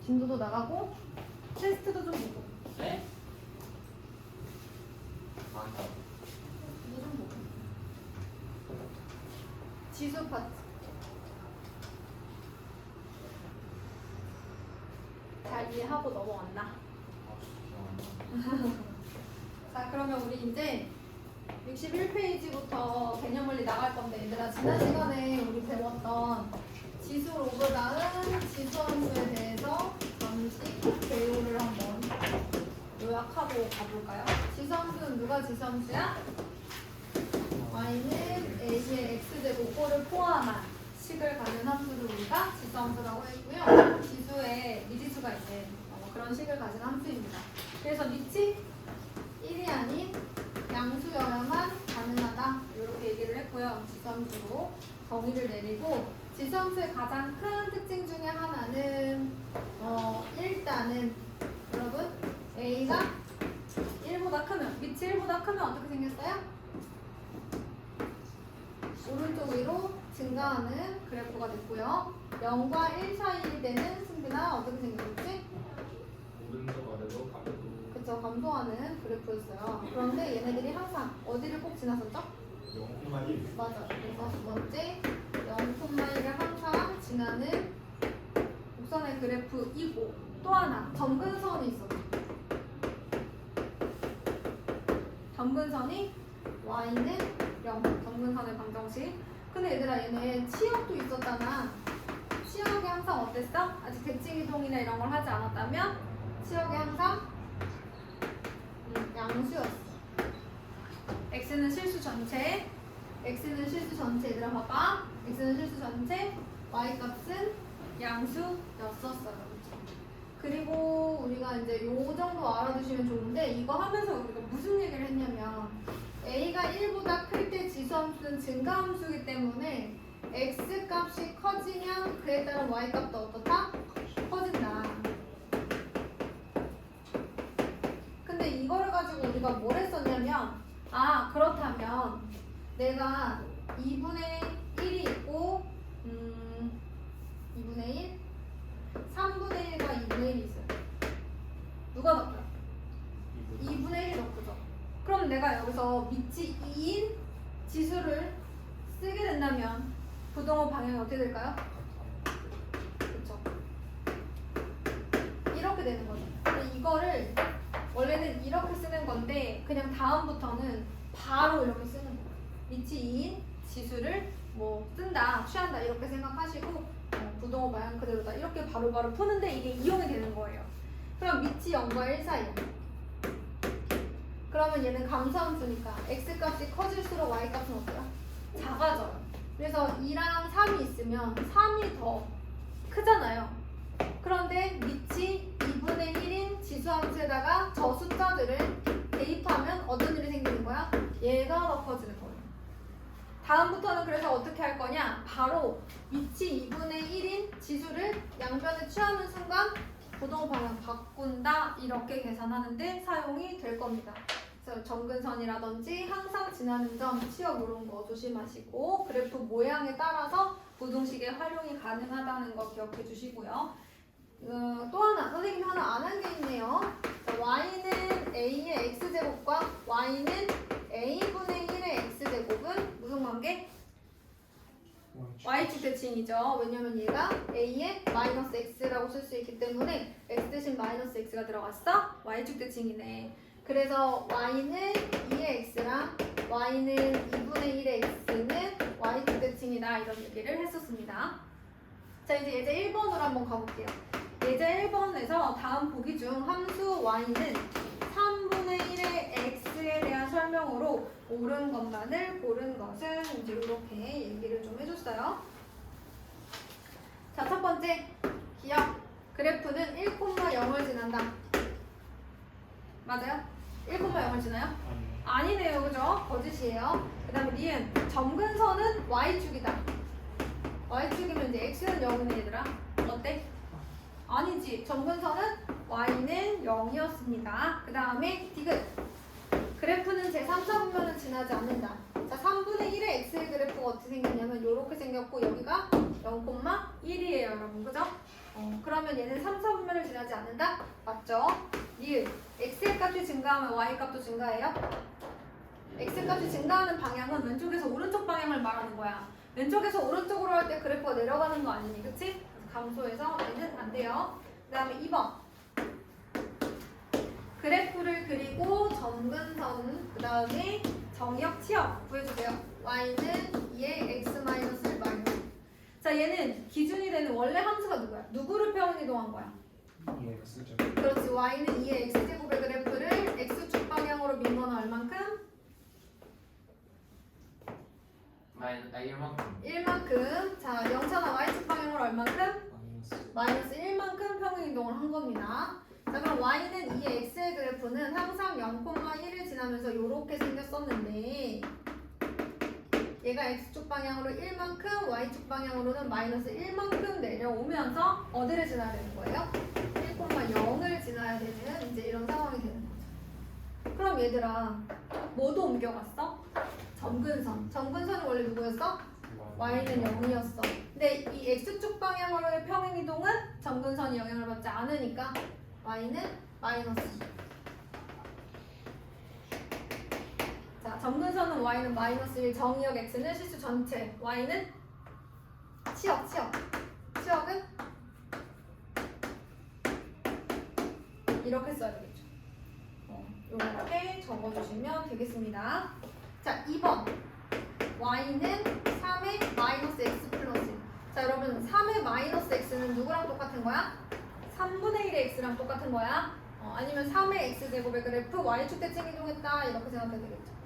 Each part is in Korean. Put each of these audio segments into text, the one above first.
진도도 나가고 테스트도 좀 보고. 네? 많다. 이거 좀 보고. 지수 파트. 잘 이해하고 넘어왔나? 자, 그러면 우리 이제 61페이지부터 개념 원리 나갈 건데, 얘들아, 지난 시간에 우리 배웠던 지수 로그 다음 지수 함수에 대해서 잠시 배우를 한번 요약하고 가볼까요? 지수 함수는 누가 지수 함수야? y는 a의 x제곱꼴을 포함한 식을 가진 함수를 우리가 지수 함수라고 했고요. 지수에 미지수가 있는 그런 식을 가진 함수입니다. 그래서 밑이 1이 아닌 양수여야만 가능하다, 이렇게 얘기를 했고요. 지수함수로 정의를 내리고, 지수함수의 가장 큰 특징 중에 하나는 일단은 여러분 a가 1보다 크면, 밑이 1보다 크면 어떻게 생겼어요? 오른쪽 위로 증가하는 그래프가 됐고요. 0과 1 사이 되는 승비나 어떻게 생겼지? 오른쪽 아래로 가면도. 그쵸, 감소하는 그래프였어요. 그런데 얘네들이 항상 어디를 꼭 지나섰죠? 0,1. 맞아. 그래서 두 번째 0,1을 항상 지나는 곡선의 그래프이고, 또 하나 점근선이 있었죠. 점근선이 y는 0, 점근선의 방정식. 근데 얘들아, 얘네 치역도 있었잖아. 치역이 항상 어땠어? 아직 대칭이동이나 이런 걸 하지 않았다면 치역이 항상 양수였어. x는 실수 전체, x는 실수 전체. 얘들아 봐봐, x는 실수 전체, y 값은 양수였었어요. 그리고 우리가 이제 요 정도 알아두시면 좋은데, 이거 하면서 우리가 무슨 얘기를 했냐면, a가 1보다 클 때 지수함수는 증가함수이기 때문에 x 값이 커지면 그에 따른 y 값도 어떻다? 커진다. 근데 이거를 가지고 우리가 뭘 했었냐면, 아, 그렇다면 내가 2분의 1이 있고 2분의 1? 3분의 1과 2분의 1이 있어요. 누가 더 커요? 2분의 1이 더 크죠. 그럼 내가 여기서 밑이 2인 지수를 쓰게 된다면 부동호 방향이 어떻게 될까요? 그렇죠. 이렇게 되는 거죠. 근데 이거를 원래는 이렇게 쓰는 건데, 그냥 다음부터는 바로 이렇게 쓰는 거예요. 밑이 2인 지수를 뭐 쓴다, 취한다, 이렇게 생각하시고 부동호 방향 그대로다, 이렇게 바로바로 푸는데 이게 이용이 되는 거예요. 그럼 밑이 0과 1 사이야. 그러면 얘는 감소함수니까 x값이 커질수록 y값은 어때요? 작아져요. 그래서 2랑 3이 있으면 3이 더 크잖아요. 그런데 밑이 2분의 1인 지수함수에다가 저 숫자들을 대입하면 어떤 일이 생기는 거야? 얘가 더 커지는 거예요. 다음부터는 그래서 어떻게 할 거냐? 바로 밑이 2분의 1인 지수를 양변에 취하는 순간 부동호 방향 바꾼다, 이렇게 계산하는데 사용이 될 겁니다. 그래서 점근선이라든지 항상 지나는 점, 치역 이런 거 조심하시고, 그래프 모양에 따라서 부동식의 활용이 가능하다는 거 기억해 주시고요. 또 하나, 선생님이 하나 안 한 게 있네요. 자, y는 a의 x제곱과 y는 a분의 1의 x제곱은 무슨 관계? y축 대칭이죠. 왜냐면 얘가 a의 마이너스 x라고 쓸 수 있기 때문에 x 대신 마이너스 x가 들어갔어? y축 대칭이네. 그래서 y는 2의 x랑 y는 2분의 1의 x는 y축 대칭이다, 이런 얘기를 했었습니다. 자, 이제 예제 1번으로 한번 가볼게요. 예제 1번에서 다음 보기 중 함수 y는 3분의 1의 x에 대한 설명으로 옳은 것만을 고른 것은, 이제 이렇게 얘기를 좀 해줬어요. 자, 첫 번째 기억. 그래프는 1,0을 지난다. 맞아요? 1,0을 지나요? 아니네요, 그죠? 거짓이에요. 그 다음에 니은 점근선은 y축이다. y축이면 이제 x는 0이네, 얘들아. 어때? 아니지. 점근선은 y는 0이었습니다. 그 다음에 디귿. 그래프는 제3차분면을 지나지 않는다. 자, 3분의 1의 x의 그래프가 어떻게 생겼냐면 이렇게 생겼고, 여기가 0,1이에요, 여러분. 그죠? 그러면 얘는 3, 4분면을 지나지 않는다? 맞죠? 니은 x의 값이 증가하면 y 값도 증가해요? x 값이 증가하는 방향은 왼쪽에서 오른쪽 방향을 말하는 거야. 왼쪽에서 오른쪽으로 할 때 그래프가 내려가는 거 아니니, 그치? 그래서 감소해서 얘는 안 돼요. 그 다음에 2번. 그래프를 그리고 점근선, 그 다음에 정역, 치역 구해주세요. y는 2의 x-1 마이너스. 자, 얘는 기준이 되는 원래 함수가 누구야? 누구를 평행이동한 거야? X죠. 그렇지. y는 2의 x제곱의 그래프를 x축 방향으로 민 거는 얼만큼? 1만큼. 1만큼. 자, 영차나 y축 방향으로 얼만큼? 마이너스 1만큼 평행이동을 한 겁니다. 자, 그럼 y는 2의 x의 그래프는 항상 0,1을 지나면서 이렇게 생겼었는데 얘가 x축 방향으로 1만큼, y축 방향으로는 마이너스 1만큼 내려오면서 어디를 지나야 되는 거예요? 1,0을 지나야 되는 이제 이런 상황이 되는 거죠. 그럼 얘들아, 뭐도 옮겨갔어? 점근선. 점근선은 원래 누구였어? y는 0이었어. 근데 이 x축 방향으로의 평행이동은 점근선이 영향을 받지 않으니까 y는 마이너스. 자, 점근선은 y는 마이너스 1, 정의역 x는 실수 전체, y는 치역. 치역은 이렇게 써야 되겠죠. 이렇게 적어주시면 되겠습니다. 자, 2번. y는 3의 마이너스 x 플러스 1. 자, 여러분 3의 마이너스 x는 누구랑 똑같은 거야? 3분의 1의 x랑 똑같은 거야? 아니면 3의 x제곱의 그래프 y축 대칭 이동했다 이렇게 생각해도 되겠죠.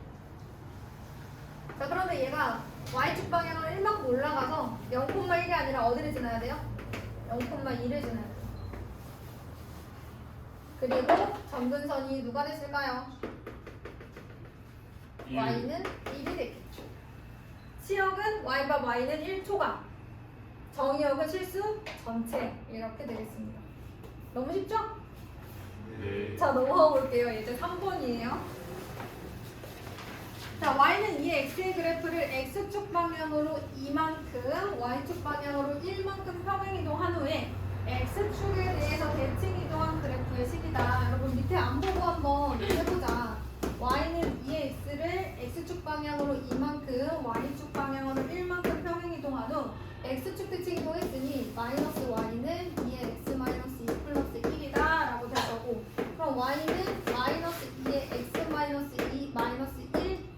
자, 그런데 얘가 y축 방향으로 1만큼 올라가서 0,1이 아니라 어디를 지나야 돼요? 0,2를 지나야 돼요. 그리고 점근선이 누가 됐을까요? y는 1이 됐겠죠. 치역은 y과 y는 1초각, 정의역은 실수 전체 이렇게 되겠습니다. 너무 쉽죠? 네. 자, 넘어가 볼게요. 이제 3번이에요. 자, y는 2의 x의 그래프를 x축 방향으로 2만큼, y축 방향으로 1만큼 평행이동한 후에 x축에 대해서 대칭이동한 그래프의 식이다. 여러분 밑에 안 보고 한번 해보자. y는 2의 x를 x축 방향으로 2만큼, y축 방향으로 1만큼 평행이동한 후 x축 대칭 이동했으니 마이너스 y는 2의 x 마이너스 2 플러스 1이다 라고 될 거고, 그럼 y는 마이너스 2의 x 마이너스 2 마이너스 1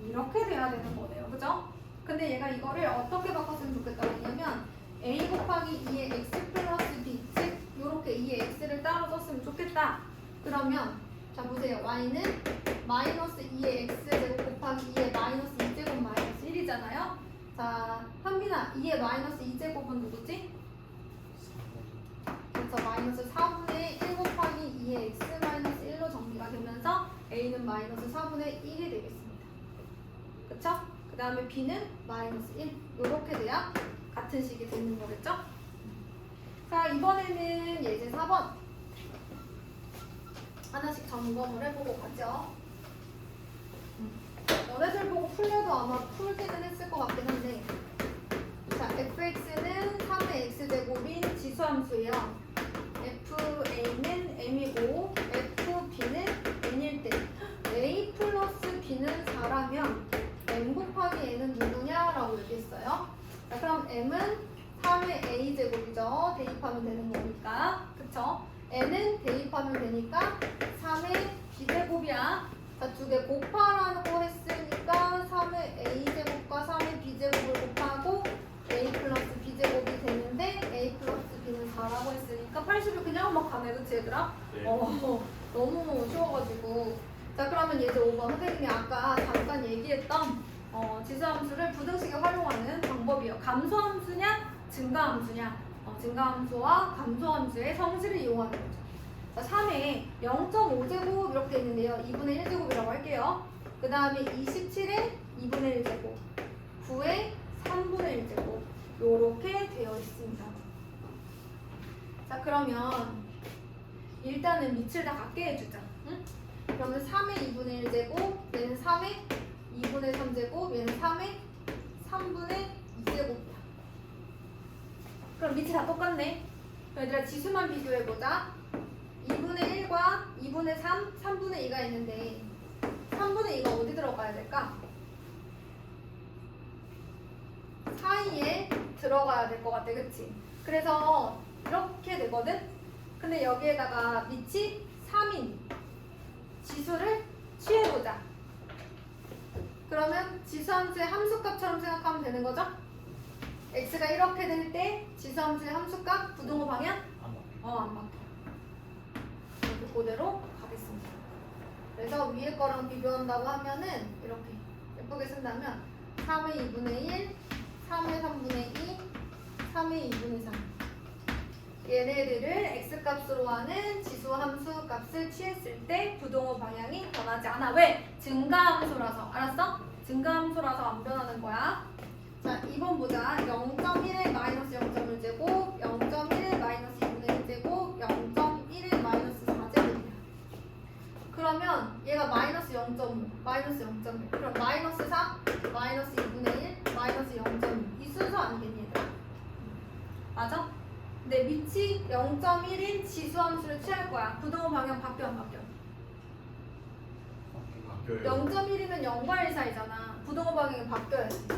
이렇게 돼야 되는 거네요. 그죠? 근데 얘가 이거를 어떻게 바꿨으면 좋겠다고 했냐면 a 곱하기 2의 x 플러스 b, 즉 요렇게 2의 x를 따로 썼으면 좋겠다. 그러면 자 보세요. y는 마이너스 2의 x제곱 곱하기 2의 마이너스 2제곱 마이너스 1이잖아요. 자, 현빈아, 2의 마이너스 2제곱은 누구지? 그래서 마이너스 4분의 1 곱하기 2의 x 마이너스 1로 정리가 되면서 a는 마이너스 4분의 1이 되겠습니다. 그쵸? 그 다음에 b는 마이너스 1 이렇게 돼야 같은 식이 되는 거겠죠? 자, 이번에는 예제 4번 하나씩 점검을 해보고 가죠. 너네들 보고 풀려도 아마 풀기는 했을 것 같긴 한데, 자, fx는 3의 x제곱인 지수함수예요. fa는 m이고 fb는 n일 때 a 플러스 b는 4라면 m 곱하기 n은 누구냐라고 얘기했어요. 자, 그럼 m은 3의 a제곱이죠. 대입하면 되는 거니까. 그쵸? n은 대입하면 되니까 3의 b제곱이야. 자, 두 개 곱하라고 했으니까 3의 a제곱과 3의 b제곱을 곱하고 a 플러스 b제곱이 되는데 a 플러스 b는 4라고 했으니까 80을 그냥 막 가네. 그치 얘들아? 네. 너무 쉬워가지고. 자, 그러면 예제 5번 선생님이 아까 잠깐 얘기했던 지수함수를 부등식에 활용하는 방법이에요. 감소함수냐 증가함수냐. 증가함수와 감소함수의 성질을 이용하는 거죠. 자, 3에 0.5제곱 이렇게 돼 있는데요. 2분의 1제곱이라고 할게요. 그 다음에 27에 2분의 1제곱, 9에 3분의 1제곱 요렇게 되어 있습니다. 자, 그러면 일단은 밑을 다 같게 해주자. 응? 그러면 3의 2분의 1제곱, 얘는 3의 2분의 3제곱, 얘는 3의 3분의 2제곱이야. 그럼 밑이 다 똑같네. 얘들아 지수만 비교해보자. 2분의 1과 2분의 3, 3분의 2가 있는데 3분의 2가 어디 들어가야 될까? 사이에 들어가야 될 것 같아, 그치? 그래서 이렇게 되거든? 근데 여기에다가 밑이 3인 지수를 취해보자. 그러면 지수함수의 함수값처럼 생각하면 되는 거죠? x가 이렇게 될 때 지수함수의 함수값 부동호 방향? 안 바뀌어. 이렇게 그대로 가겠습니다. 그래서 위에 거랑 비교한다고 하면은 이렇게 예쁘게 쓴다면 3의 2분의 1, 3의 3분의 2, 3의 2분의 3 얘네들을 x값으로 하는 지수함수 값을 취했을 때 부동호 방향이 변하지 않아. 왜? 증가함수라서. 알았어? 증가함수라서 안 변하는 거야. 자, 2번 보자. 0.1의 마이너스 0.1제곱, 0.1의 마이너스 2분의 1제곱, 0.1의 마이너스 4제곱이야. 그러면 얘가 마이너스 0.5, 마이너스 0.1. 그럼 마이너스 4, 마이너스 2분의 1, 마이너스 0.2. 이 순서 아니겠니 얘들아? 맞아? 근데 밑이 0.1인 지수함수를 취할 거야. 부동호 방향 바뀌어 안 바뀌어? 바뀌어요. 0.1이면 0과 1 사이잖아. 부동호 방향이 바뀌어야지.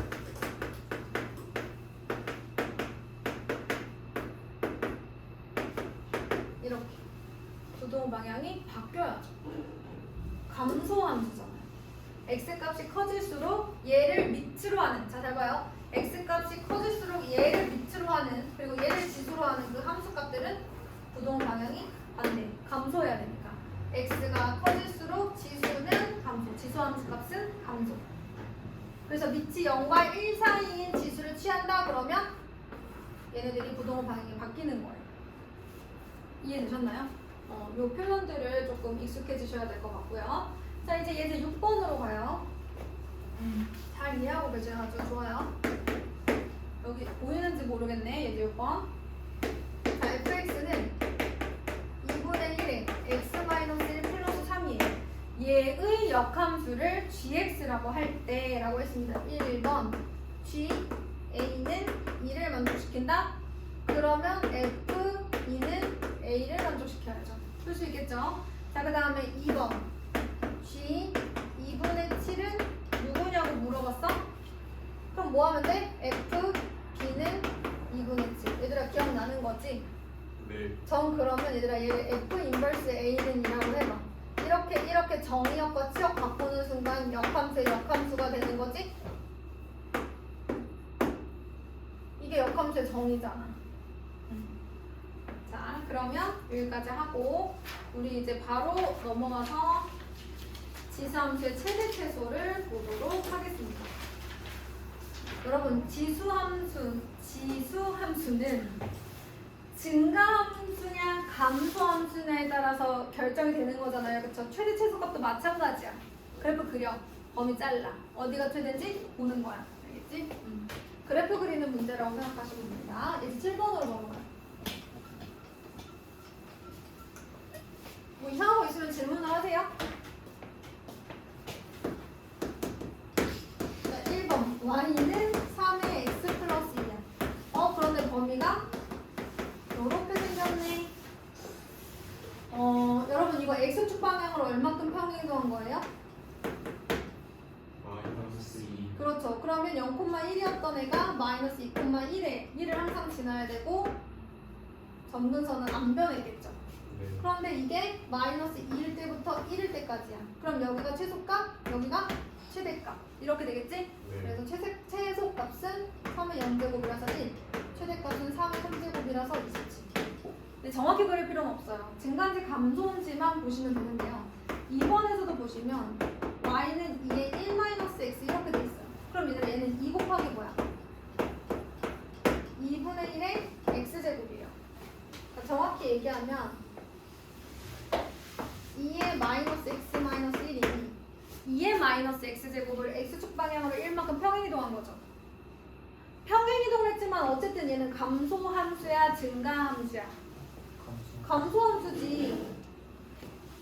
이렇게 부동호 방향이 바뀌어야죠. 감소함수잖아요. x값이 커질수록 얘를 밑으로 하는, 자 잘 봐요. x값이 커질수록 얘를 밑으로 하는, 그리고 얘를 지수로 하는 그 함수값들은 부동호 방향이 반대, 감소해야 되니까. x가 커질수록 지수는 감소, 지수함수값은 감소. 그래서 밑이 0과 1 사이인 지수를 취한다 그러면 얘네들이 부동호 방향이 바뀌는 거예요. 이해되셨나요? 요 표현들을 조금 익숙해지셔야 될 것 같고요. 자, 이제 얘들 6번으로 가요. 잘 이해하고 계세요. 아주 좋아요. 여기 보이는지 모르겠네. 얘들 6번. 자, fx는 2분의 1에 x-1 플러스 3이에요. 얘의 역함수를 gx라고 할 때라고 했습니다. 1번 g, a는 2를 만족시킨다? 그러면 f, 2는 a를 만족시켜야죠. 풀 수 있겠죠? 자, 그 다음에 2번 g, 2분의 7은 누구냐고 물어봤어? 그럼 뭐 하면 돼? f, b는 2분의 7. 얘들아 기억나는 거지? 네. 정 그러면 얘들아 얘 f 인버스 a는 이라고 해봐. 이렇게 정의역과 치역 바꾸는 순간 역함수의 역함수가 되는 거지? 이게 역함수의 정의잖아. 자, 그러면 여기까지 하고 우리 이제 바로 넘어가서 지수함수의 최대 최소를 보도록 하겠습니다. 여러분, 지수함수는 증가함수냐 감소함수냐에 따라서 결정이 되는 거잖아요. 그쵸? 최대 최소값도 마찬가지야. 그래프 그려. 범위 잘라. 어디가 최대인지 보는 거야. 알겠지? 그래프 그리는 문제라고 생각하시면 됩니다. 이제 7번으로 넘어가요. 뭐 이상한 거 있으면 질문을 하세요. 자, 1번 y는 3의 x 플러스 2야. 그런데 범위가 이렇게 생겼네. 여러분 이거 x축 방향으로 얼마큼 평행이동한 거예요? 마이너스 2. 그렇죠. 그러면 0,1이었던 애가 마이너스 2,1에 1을 항상 지나야 되고 점근선은 안 변했겠죠. 네. 그런데 이게 마이너스 2일 때부터 1일 때까지야. 그럼 여기가 최소값, 여기가 최대값. 이렇게 되겠지? 네. 그래서 최소값은 3의 0제곱이라서 1, 최대값은 3의 3제곱이라서 27. 근데 정확히 그릴 필요는 없어요. 증가인지 감소인지만 보시면 되는데요. 2번에서도 보시면 y는 2의 1-x 이렇게 돼 있어요. 그럼 이제 얘는 2 곱하기 뭐야? 2분의 1의 x제곱이에요. 그러니까 정확히 얘기하면 2의 마이너스 x 마이너스 1이 2의 마이너스 x제곱을 x축 방향으로 1만큼 평행이동한 거죠. 평행이동을 했지만 어쨌든 얘는 감소함수야 증가함수야? 감소함수지.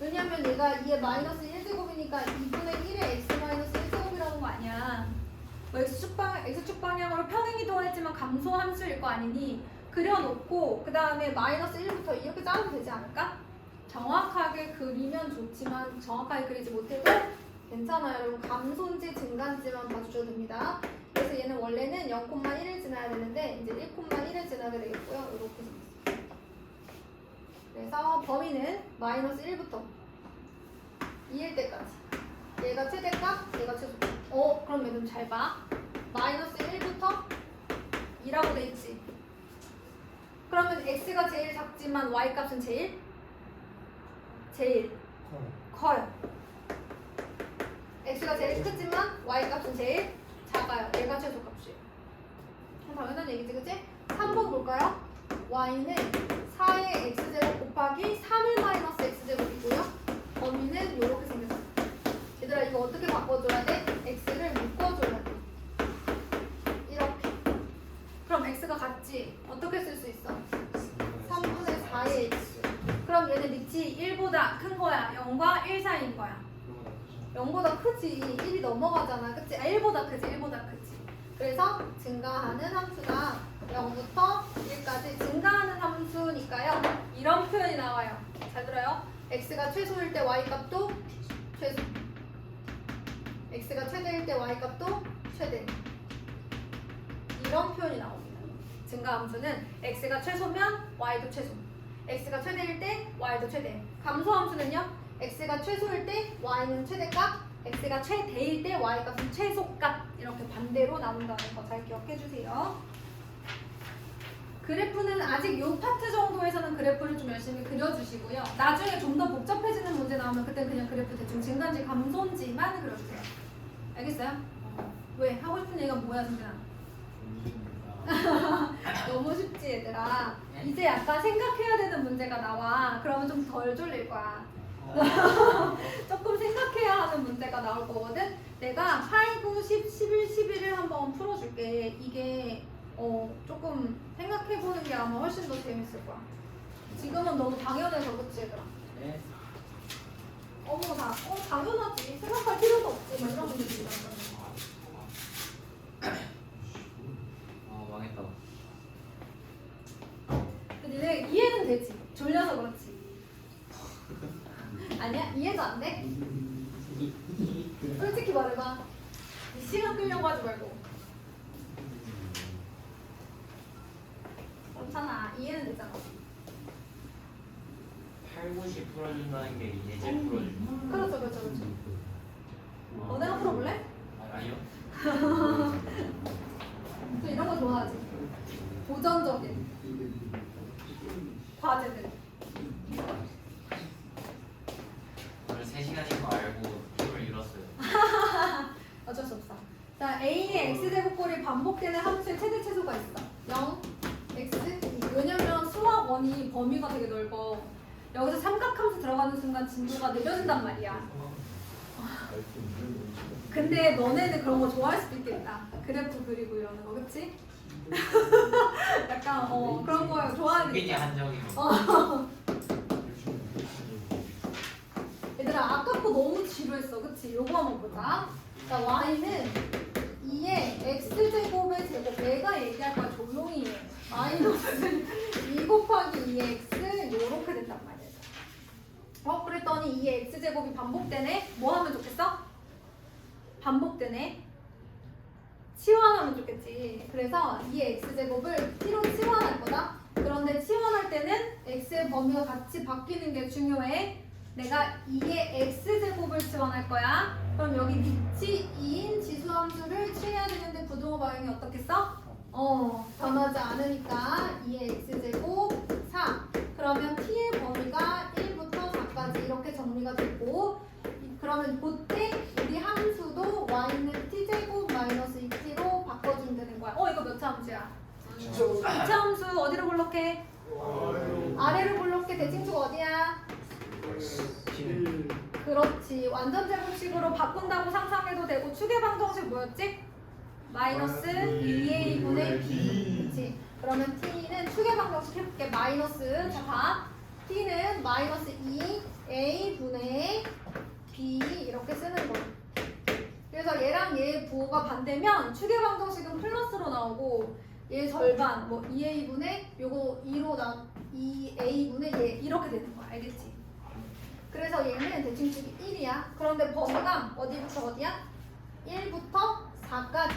왜냐면 얘가 2의 마이너스 1제곱이니까 2분의 1의 x 마이너스 1제곱이라는 거 아니야. x축 방향으로 평행이동을 했지만 감소함수일 거 아니니 그려놓고 그 다음에 마이너스 1부터 이렇게 짜면 되지 않을까? 정확하게 그리면 좋지만 정확하게 그리지 못해도 괜찮아요. 여러분 감소인지 증가인지만 봐주셔도 됩니다. 그래서 얘는 원래는 0,1을 지나야 되는데 이제 1,1을 지나게 되겠고요. 이렇게 생겼어요. 그래서 범위는 마이너스 1부터 2일 때까지. 얘가 최대값, 얘가 최소값. 그럼 얘는 잘 봐. 마이너스 1부터 2라고 돼 있지. 그러면 x가 제일 작지만 y 값은 제일 커요. x가 제일 크지만 y 값은 제일 작아요. 얘가 최소값이에요. 당연한 얘기지, 그치? 3번 볼까요? y는 4의 x제곱 곱하기 3의 마이너스 x제곱이고요. 범위는 이렇게 생겼어요. 얘들아 이거 어떻게 바꿔줘야 돼? x를 묶어줘야 돼. 이렇게. 그럼 x가 같지? 어떻게 쓸 수 있어? 3분의 4의 x. 그럼 얘는 밑이 1보다 큰 거야? 0과 1 사이인 거야? 0보다 크지. 1이 넘어가잖아. 그치? 1보다 크지. 1보다 크지. 그래서 증가하는 함수가 0부터 1까지 증가하는 함수니까요. 이런 표현이 나와요. 잘 들어요? x가 최소일 때 y 값도 최소. x가 최대일 때 y 값도 최대. 이런 표현이 나옵니다. 증가 함수는 x가 최소면 y도 최소. x가 최대일 때 y도 최대. 감소 함수는요? x가 최소일 때 y는 최대값, x가 최대일 때 y 값은 최소값. 이렇게 반대로 나온다는 거 잘 기억해 주세요. 그래프는 아직 요 파트 정도에서는 그래프를 좀 열심히 그려주시고요. 나중에 좀 더 복잡해지는 문제 나오면 그때 그냥 그래프 대충 증가인지 감소인지만 그려주세요. 알겠어요? 왜? 하고 싶은 얘기가 뭐야, 승진아? 너무 쉽지, 얘들아. 이제 약간 생각해야 되는 문제가 나와. 그러면 좀 덜 졸릴 거야. 조금 생각해야 하는 문제가 나올 거거든. 내가 8, 9, 10, 11, 11을 한번 풀어줄게. 이게 조금 생각해보는 게 아마 훨씬 더 재밌을 거야. 지금은 너무 당연해서 그치, 얘들아? 네. 당연하지. 생각할 필요도 없지. 막 이런 분들이 있잖아. 망했다. 근데 내가 이해는 되지. 졸려서 그렇지. 아니야? 이해도 안 돼? 솔직히 말해봐. 시간 끌려고 하지 말고. 괜찮아. 이해는 되잖아. 8, 90 풀어준다는 게 예제 풀어준다. 그렇죠. 너네가 풀어볼래? 아니요. 또 이런 거 좋아하지. 도전적인 과제들. 오늘 3시간인 거 알고 힘을 잃었어요. 어쩔 수 없어. 자, a의 x제곱꼴이 반복되는 함수의 최대 최소가 있어. 0, x. 왜냐면 수학 원이 범위가 되게 넓어. 여기서 삼각함수 들어가는 순간 진도가 느려진단 말이야. 근데 너네는 그런 거 좋아할 수도 있겠다. 그래프 그리고 이러는 거, 그치? 약간 그런 거 좋아하는 승빈이 한정인 거. 얘들아 아까 거 너무 지루했어, 그치? 요거 한번 보자. 자, y는 2의 x제곱의 제곱. 내가 얘기할 거야, 조용히 해. 마이너스 2 곱하기 2의 x 요렇게 된단 말이야. 그랬더니 2의 x제곱이 반복되네? 뭐 하면 좋겠어? 반복되네? 치환하면 좋겠지. 그래서 2의 x제곱을 t로 치환할 거다. 그런데 치환할 때는 x의 범위가 같이 바뀌는 게 중요해. 내가 2의 x제곱을 치환할 거야. 그럼 여기 밑이 2인 지수함수를 취해야 되는데 부등호 방향이 어떻겠어? 변하지 않으니까 2의 x제곱 4. 그러면 t의 범위가 1부터 4까지 이렇게 정리가 되고, 그러면 그때 우리 함수도 y는 t제곱 마이너스 2t로 바꿔준다는 거야. 이거 몇 차 함수야? 2차 함수. 어디로 블록해? 아래로 블록해. 대칭수가 어디야? 그렇지. 완전 제곱식으로 바꾼다고 상상해도 되고, 축의 방정식 뭐였지? 마이너스 2a분의 b. 그렇지. 그러면 t는 축의 방정식 해볼게. 마이너스, 자 봐. t는 마이너스 2a분의 b 이렇게 쓰는 거야. 그래서 얘랑 얘의 부호가 반대면 축의 방정식은 플러스로 나오고, 얘 절반 뭐 2a분의 요거 2로 나 2a분의 얘 이렇게 되는 거야. 알겠지? 그래서 얘는 대칭축이 1이야. 그런데 범위가 어디부터 어디야? 1부터 4까지.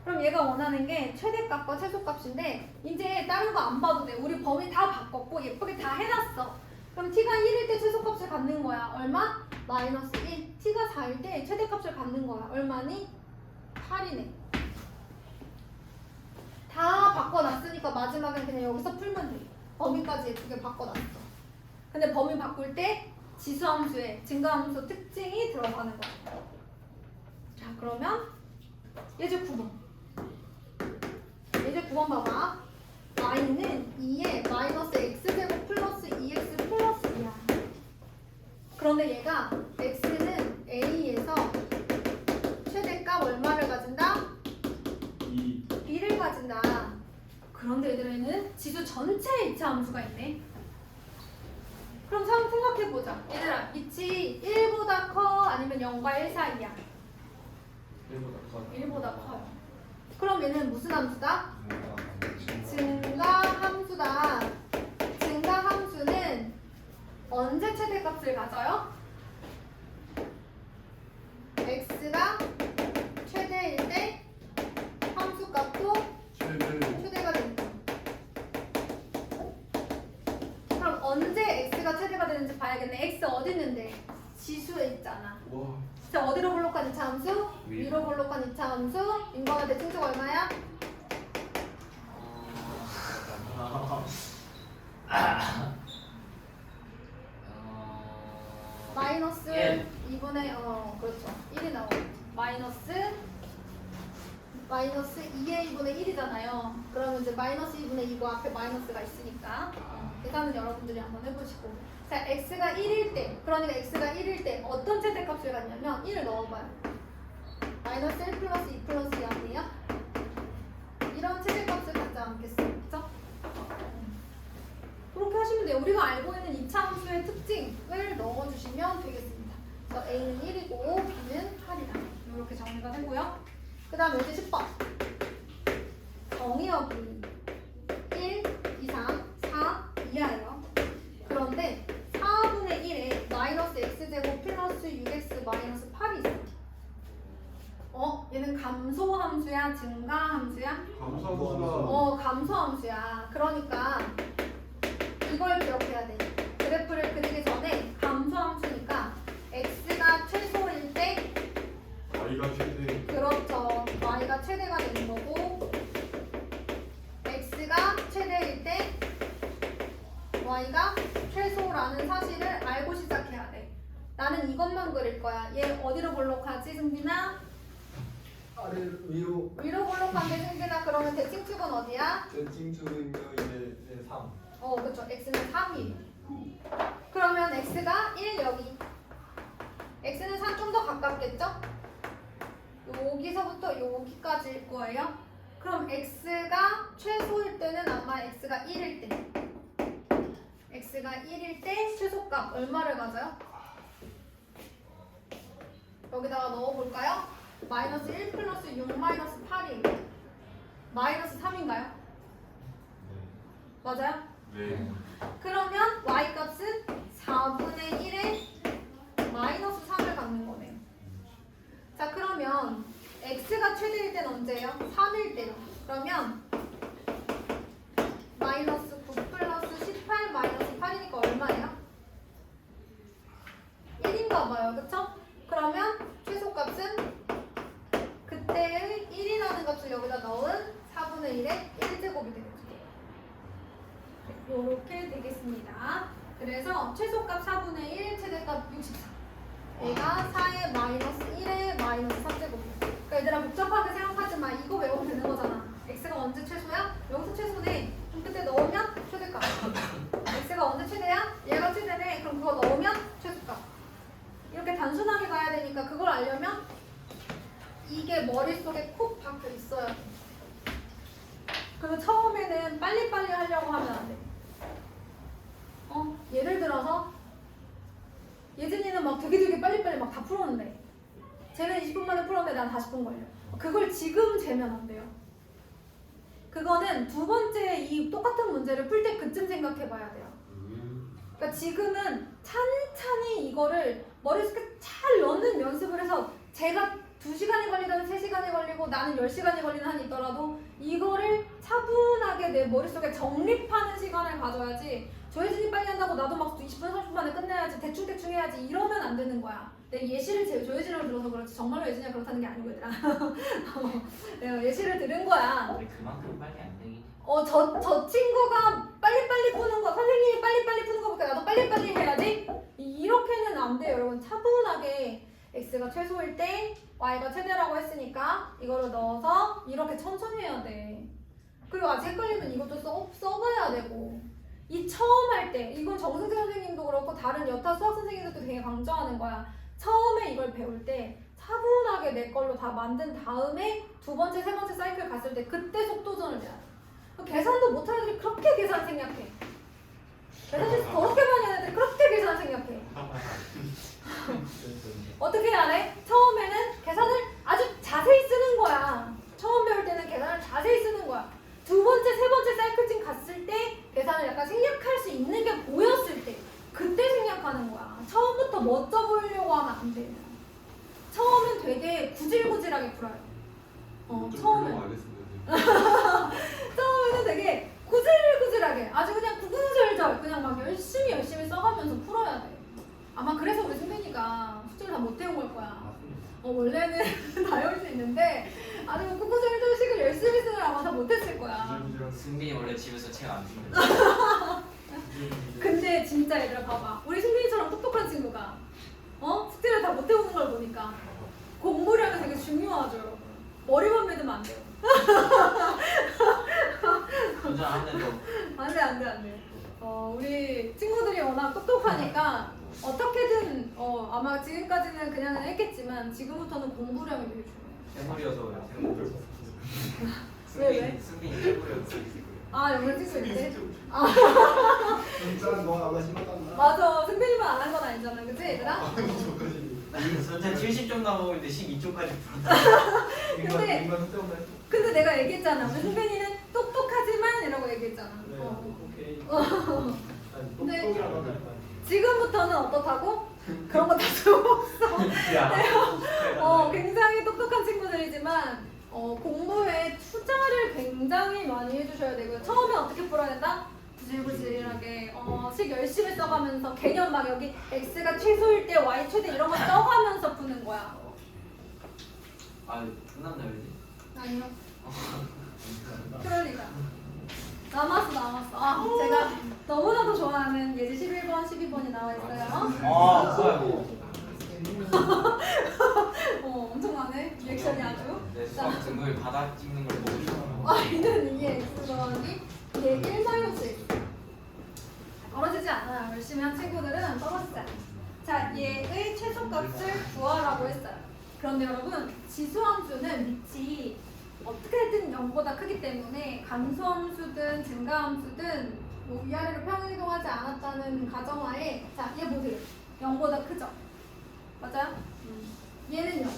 그럼 얘가 원하는 게 최대값과 최소값인데 이제 다른 거 안 봐도 돼. 우리 범위 다 바꿨고 예쁘게 다 해놨어. 그럼 t가 1일 때 최소값을 갖는 거야. 얼마? 마이너스 1. t가 4일 때 최대값을 갖는 거야. 얼마니? 8이네. 다 바꿔놨으니까 마지막엔 그냥 여기서 풀면 돼. 범위까지 예쁘게 바꿔놨어. 근데 범위 바꿀 때 지수함수에 증가함수 특징이 들어가는 거야. 자, 그러면 예제 9번. 예제 9번 봐봐. y는 2에 마이너스 x제곱 플러스 2x 플러스 2야. 그런데 얘가 x는 a에서 최대값 얼마를 가진다? 2를 가진다. 그런데 얘들에는 지수 전체에 이차 함수가 있네. 그럼 한번 생각해보자. 얘들아, 빛이 1보다 커? 아니면 0과 1 사이야? 1보다 커요. 그럼 얘는 무슨 함수다? 증가 함수다. 증가 함수는 언제 최대값을 가져요? x가 최대일 때 함수값도 최대가 된다. 그럼 언제 x가 최대가 되는지 봐야겠네. x 어디 있는데? 지수에 있잖아. 자, 어디로 볼록한 이차 함수? 위로 볼록한 이차 함수. 인과가 대칭수가 얼마야? 마이너스 2분의 그렇죠. 1이 나오고 마이너스 2의 2분의 1이잖아요. 그러면 이제 마이너스 2분의 2고 앞에 마이너스가 있으니까 계산은 여러분들이 한번 해보시고. 자, x가 1일 때, 그러니까 x가 1일 때 어떤 최대값을 갖냐면 1을 넣어봐요. 마이너스 1 플러스 2 플러스 2 아니에요? 이런 최대값을 갖지 않겠어요? 그쵸? 그렇게 하시면 돼요. 우리가 알고 있는 2차 함수의 특징을 넣어주시면 되겠습니다. 그래서 a는 1이고 b는 8이다. 이렇게 정리가 되고요. 그 다음에 이제 10번. 정의역이 1, 2, 3, 4 이하예요. 그런데 4분의 1에 마이너스 x제곱 플러스 6x 마이너스 8이 있어. 얘는 감소함수야? 증가함수야? 감소함수야. 그러니까 이걸 기억해야 돼. 그래프를 그리기 전에 감소함수니까 x가 최소일 때 y가 최대. 그렇죠. y가 최대가 되는 거고 x가 최대일 때 y가 최소라는 사실을 알고 시작해야 돼. 나는 이것만 그릴 거야. 얘 어디로 볼록하지, 승빈아? 위로 볼록한데 승빈아, 그러면 대칭축은 어디야? 대칭축은요 이제 3. 그렇죠. x는 3이. 그러면 x가 1 여기. x는 3 좀 더 가깝겠죠? 여기서부터 여기까지일 거예요. 그럼 x가 최소일 때는 아마 x가 1일 때. x가 1일 때 최소값 얼마를 가져요? 여기다가 넣어볼까요? 마이너스 1 플러스 6 마이너스 8이 마이너스 3인가요? 맞아요? 네. 그러면 y값은 4분의 1에 마이너스 3을 갖는 거네요. 자, 그러면 x가 최대일 때는 언제예요? 3일 때요. 그러면 마이너스 9 플러스 18 마이너스 8이니까 얼마예요? 1인가 봐요. 그쵸? 그러면 최소값은 그때의 1이라는 값을 여기다 넣은 4분의 1의 1제곱이 되겠죠. 이렇게 되겠습니다. 그래서 최소값 4분의 1, 최대값 64. 얘가 4의 마이너스 1의 마이너스 3제곱이에요. 그러니까 얘들아 복잡하게 생각하지 마. 이거 외우면 되는 거잖아. x가 언제 최소야? 여기서 최소네. 그럼 그때 넣으면 최대값. x가 언제 최대야? 얘가 최대네. 그럼 그거 넣으면 최소값. 이렇게 단순하게 가야 되니까 그걸 알려면 이게 머릿속에 콕 박혀 있어야 돼. 그리고 처음에는 빨리빨리 하려고 하면 안 돼. 예를 들어서 예진이는 막 되게 빨리빨리 막 다 풀었는데 쟤는 20분 만에 풀었는데 난 40분 걸려. 그걸 지금 재면 안 돼요. 그거는 두 번째 이 똑같은 문제를 풀 때 그쯤 생각해 봐야 돼요. 그러니까 지금은 찬찬히 이거를 머릿속에 잘 넣는 연습을 해서 제가 2시간이 걸리든 3시간이 걸리고 나는 10시간이 걸리는 한이 있더라도 이거를 차분하게 내 머릿속에 정립하는 시간을 가져야지 조혜진이 빨리 한다고 나도 막 20분 30분 만에 끝내야지 대충 해야지 이러면 안 되는 거야. 내 예시를 조혜진을 들어서 그렇지 정말로 예진이가 그렇다는 게 아니고 얘들아. 내가 예시를 들은 거야. 우리 그만큼 빨리 안 되긴 해. 저 친구가 빨리빨리 푸는 거, 선생님이 빨리빨리 푸는 거 보니까 나도 빨리빨리 해야지? 이렇게는 안 돼요, 여러분. 차분하게 x가 최소일 때 y가 최대라고 했으니까 이거를 넣어서 이렇게 천천히 해야 돼. 그리고 아직 헷갈리면 이것도 써봐야 되고. 이 처음 할 때, 이건 정승재 선생님도 그렇고 다른 여타 수학 선생님들도 되게 강조하는 거야. 처음에 이걸 배울 때 차분하게 내 걸로 다 만든 다음에 두 번째, 세 번째 사이클 갔을 때 그때 속도전을 해야 돼. 계산도 못하는 애들이 그렇게 계산 생략해. 계산 더럽게 많이 하는 애들이 그렇게 계산 생략해. 어떻게 해야 돼? 처음에는 계산을 아주 자세히 쓰는 거야. 처음 배울 때는 계산을 자세히 쓰는 거야. 두 번째, 세 번째 사이클쯤 갔을 때 계산을 약간 생략할 수 있는 게 보였을 때 그때 생략하는 거야. 처음부터 멋져 보이려고 하면 안 돼. 처음엔 되게 구질구질하게 풀어요. 처음에는 되게 구질구질하게 아주 그냥 구구절절 그냥 막 열심히 써가면서 풀어야 돼. 아마 그래서 우리 승민이가 숙제를 다 못 해온 걸 거야. 원래는 다 외울 수 있는데 아주 구구절절식을 열심히 쓰느라 아마 다 못했을 거야. 승빈이 원래 집에서 책 안 줍니다. 근데 진짜 얘들아 봐봐. 우리 승민이처럼 똑똑한 친구가 숙제를 다 못 해오는 걸 보니까 공부량이 되게 중요하죠, 여러분. 머리만 믿으면 안 돼요. 도전하는데도 안 돼. 우리 친구들이 워낙 똑똑하니까 어떻게든 아마 지금까지는 그냥 했겠지만 지금부터는 공부량이 되게 중요해요. 해물이어서 왜? 승빈이 해물이어서 아, 영어 찍고 있대? 진짜 너 아마 심각한다. 맞아. 승빈이만 안 한 건 아니잖아. 그치 얘들아? 전체 70쪽 나오는데 12쪽까지 풀었다. 근데 내가 얘기했잖아. 우리 승빈이는 똑똑하지만 이라고 얘기했잖아. 오케이. 근데 똑똑이라고 하면 지금부터는 어떻다고? 그런 거 다 소용없어. 굉장히 똑똑한 친구들이지만 공부에 투자를 굉장히 많이 해주셔야 되고요. 처음에 어떻게 풀어야 된다? 구질구질하게 식 열심히 써가면서 개념 막 여기 x가 최소일 때 y 최대 이런 거 써가면서 푸는 거야. 아, 끝났나요 이제? 아니요. 그럴 리가. 남았어. 제가 너무나도 좋아하는 예지 11번, 12번이 나와 있어요. 아, 좋아요. 엄청 많네. 리액션이 아주. 내 수학 등급에 바닥 찍는 걸 보고 싶어. y는 2x 더하기 얘 1-x. 떨어지지 않아요. 열심히 한 친구들은 떨어지지 않아요. 자, 얘의 최소값을 구하라고 했어요. 그런데 여러분, 지수함수는 밑이 어떻게든 0보다 크기 때문에 감소함수든 증가함수든 뭐 위아래로 평행이동하지 않았다는 가정하에 자, 얘 보세요. 0보다 크죠? 맞아요? 얘는요.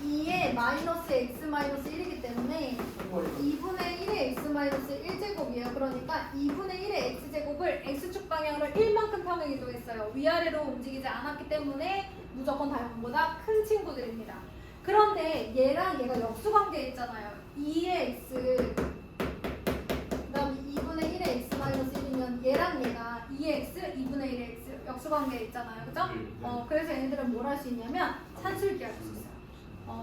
2의 마이너스 x 마이너스 1이기 때문에 2분의 1의 x 마이너스 1제곱이에요. 그러니까 2분의 1의 x제곱을 x축 방향으로 1만큼 평행이동했어요. 위아래로 움직이지 않았기 때문에 무조건 다 0보다 큰 친구들입니다. 그런데 얘랑 얘가 역수관계에 있잖아요. 2의 x 그다음 2분의 1의 x 마이너스 1이면 얘랑 얘가 2의 x, 2분의 1의 x 역수관계에 있잖아요. 그죠? 그래서 얘네들은 뭘 할 수 있냐면 산술기 할 수 있어요.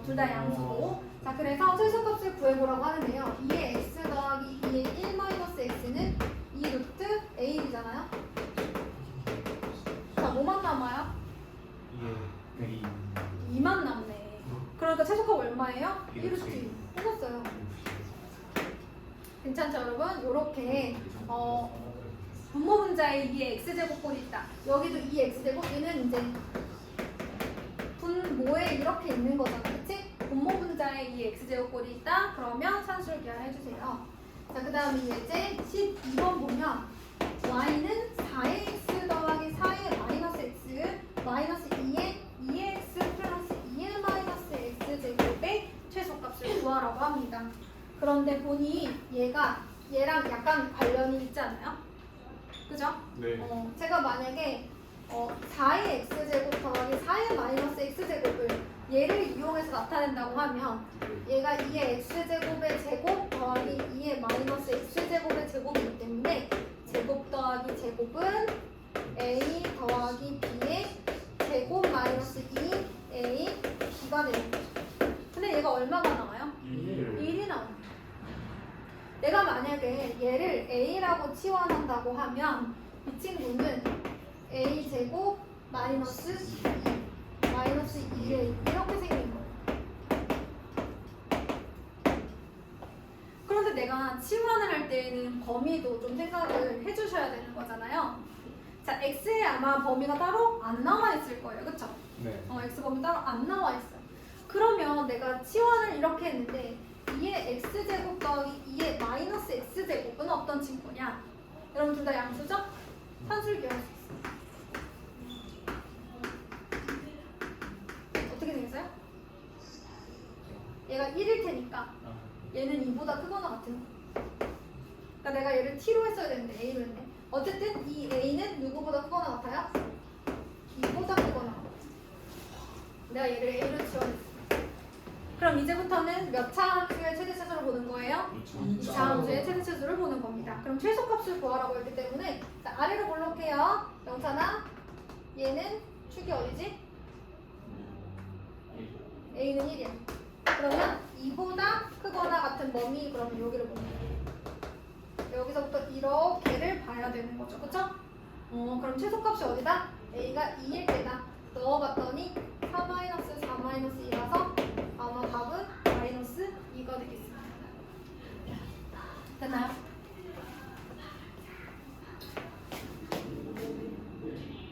둘 다 양수고. 자, 그래서 최소값을 구해보라고 하는데요. 2의 x 더하기 2의 1 마이너스 x는 2 루트 a이잖아요. 자, 뭐만 남아요? 2만 남네. 그러니까 최소값 얼마예요? 1 루트 2. 해줬어요. 괜찮죠, 여러분? 요렇게 분모 분자에 2의 x제곱꼴이 있다. 여기도 2의 x제곱. 얘는 이제 분모에 이렇게 있는 거잖아. 그치? 분모 분자에 2의 x제곱꼴이 있다. 그러면 산술기하 해주세요. 자, 그 다음에 이제 12번 보면 y는 4의 x 더하기 4의 마이너스 x 마이너스 2의 2x 플러스 2의 마이너스 x제곱의 최소값을 구하라고 합니다. 그런데 보니 얘가 얘랑 약간 관련이 있지 않아요? 그죠? 네. 제가 만약에 4의 x제곱 더하기 4의 마이너스 x제곱을 얘를 이용해서 나타낸다고 하면 얘가 2의 x제곱의 제곱 더하기 2의 마이너스 x제곱의 제곱이기 때문에 제곱 더하기 제곱은 a 더하기 b의 제곱 마이너스 2a b가 되는 거죠. 근데 얘가 얼마가 나와요? 1이 나와요. 내가 만약에 얘를 a라고 치환한다고 하면 이 친구는 a 제곱 마이너스 2 마이너스 2a 이렇게 생긴 거예요. 그런데 내가 치환을 할 때는 범위도 좀 생각을 해주셔야 되는 거잖아요. 자, x에 아마 범위가 따로 안 나와 있을 거예요. 그쵸? 네. x 범위 따로 안 나와 있어요. 그러면 내가 치환을 이렇게 했는데 2의 x제곱 더하기 2의 마이너스 x제곱은 어떤 친구냐? 여러분 둘 다 양수죠? 산술기할 수 있어요. 어떻게 생겼어요? 얘가 1일 테니까 얘는 2보다 크거나 같은 거. 그러니까 내가 얘를 t로 했어야 되는데 a로 했네. 어쨌든 이 a는 누구보다 크거나 같아요? 2보다 크거나 같아요. 내가 얘를 a로 지원했어. 그럼 이제부터는 몇 차 함수의 최대차수를 보는 거예요? 2차 함수의 최대차수를 보는 겁니다. 그럼 최소값을 구하라고 했기 때문에 자, 아래로 볼록해요. 영찬아, 얘는 축이 어디지? a는 1이야. 그러면 2보다 크거나 같은 범위 그러면 여기를 보는 거예요. 여기서부터 이렇게를 봐야 되는 거죠. 그쵸? 그럼 최소값이 어디다? a가 2일 때다. 넣어봤더니 4-4-2라서 아마 답은 마이너스 2가 되겠습니다. 됐나요?